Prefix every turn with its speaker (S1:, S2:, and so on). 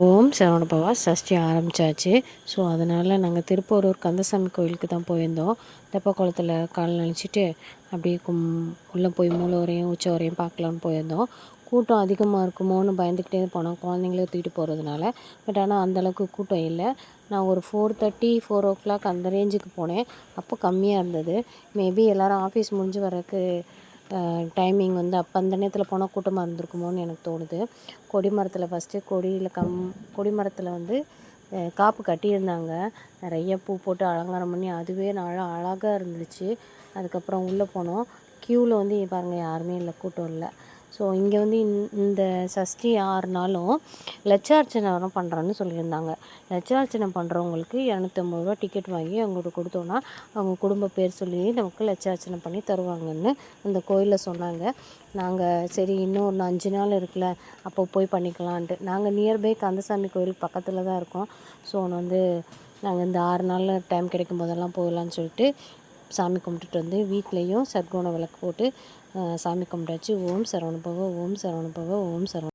S1: ஓம் Saravanabhava Sashti ஆரம்பித்தாச்சு. So அதனால் நாங்கள் திருப்போரூர் கந்தசாமி கோயிலுக்கு தான் போயிருந்தோம். தெப்பக்குளத்தில் கால் நனைச்சிட்டு அப்படியே உள்ளே போய் மூளை வரையும் உச்ச வரையும் பார்க்கலான்னு போயிருந்தோம். கூட்டம் அதிகமாக இருக்குமோன்னு பயந்துக்கிட்டே போனோம், குழந்தைங்களே தூக்கிட்டு போகிறதுனால. பட் ஆனால் அந்தளவுக்கு கூட்டம் இல்லை. நான் ஒரு 4:30 4:00 அந்த ரேஞ்சுக்கு போனேன். அப்போ கம்மியாக இருந்தது. மேபி எல்லோரும் ஆஃபீஸ் முடிஞ்சு வரக்கு டைமிங் வந்து அப்போ அந்த நேரத்தில் போனால் கூட்டமாக இருந்திருக்குமோன்னு எனக்கு தோணுது. கொடிமரத்தில் ஃபஸ்ட்டு கொடிமரத்தில் வந்து காப்பு கட்டியிருந்தாங்க. நிறைய பூ போட்டு அலங்காரம் பண்ணி அதுவே அழகாக இருந்துச்சு. அதுக்கப்புறம் உள்ளே போனோம். க்யூவில் வந்து பாருங்கள், யாருமே இல்லை, கூட்டம் இல்லை. ஸோ இங்கே வந்து இந்த சஷ்டி 6 நாளும் லட்சார்ச்சனை பண்ணுறோன்னு சொல்லியிருந்தாங்க. லட்சார்ச்சனை பண்ணுறவங்களுக்கு ரூ. 250 டிக்கெட் வாங்கி அவங்களுக்கு கொடுத்தோன்னா அவங்க குடும்ப பேர் சொல்லி நமக்கு லட்சார்ச்சனை பண்ணி தருவாங்கன்னு அந்த கோயிலில் சொன்னாங்க. நாங்கள் சரி இன்னும் ஒரு 5 நாள் இருக்குல்ல, அப்போ போய் பண்ணிக்கலான்ட்டு நாங்கள் நியர்பை கந்தசாமி கோயில் பக்கத்தில் தான் இருக்கோம். ஸோ வந்து நாங்கள் இந்த 6 நாளில் டைம் கிடைக்கும் போதெல்லாம் போகலான்னு சொல்லிட்டு சாமி கும்பிட்டுட்டு வந்து வீட்லேயும் சர்க்கோண விளக்கு போட்டு சாமி கும்பிட்டாச்சு. ஓம் சரவணபவ, ஓம் சரவணபவ, ஓம் சரவண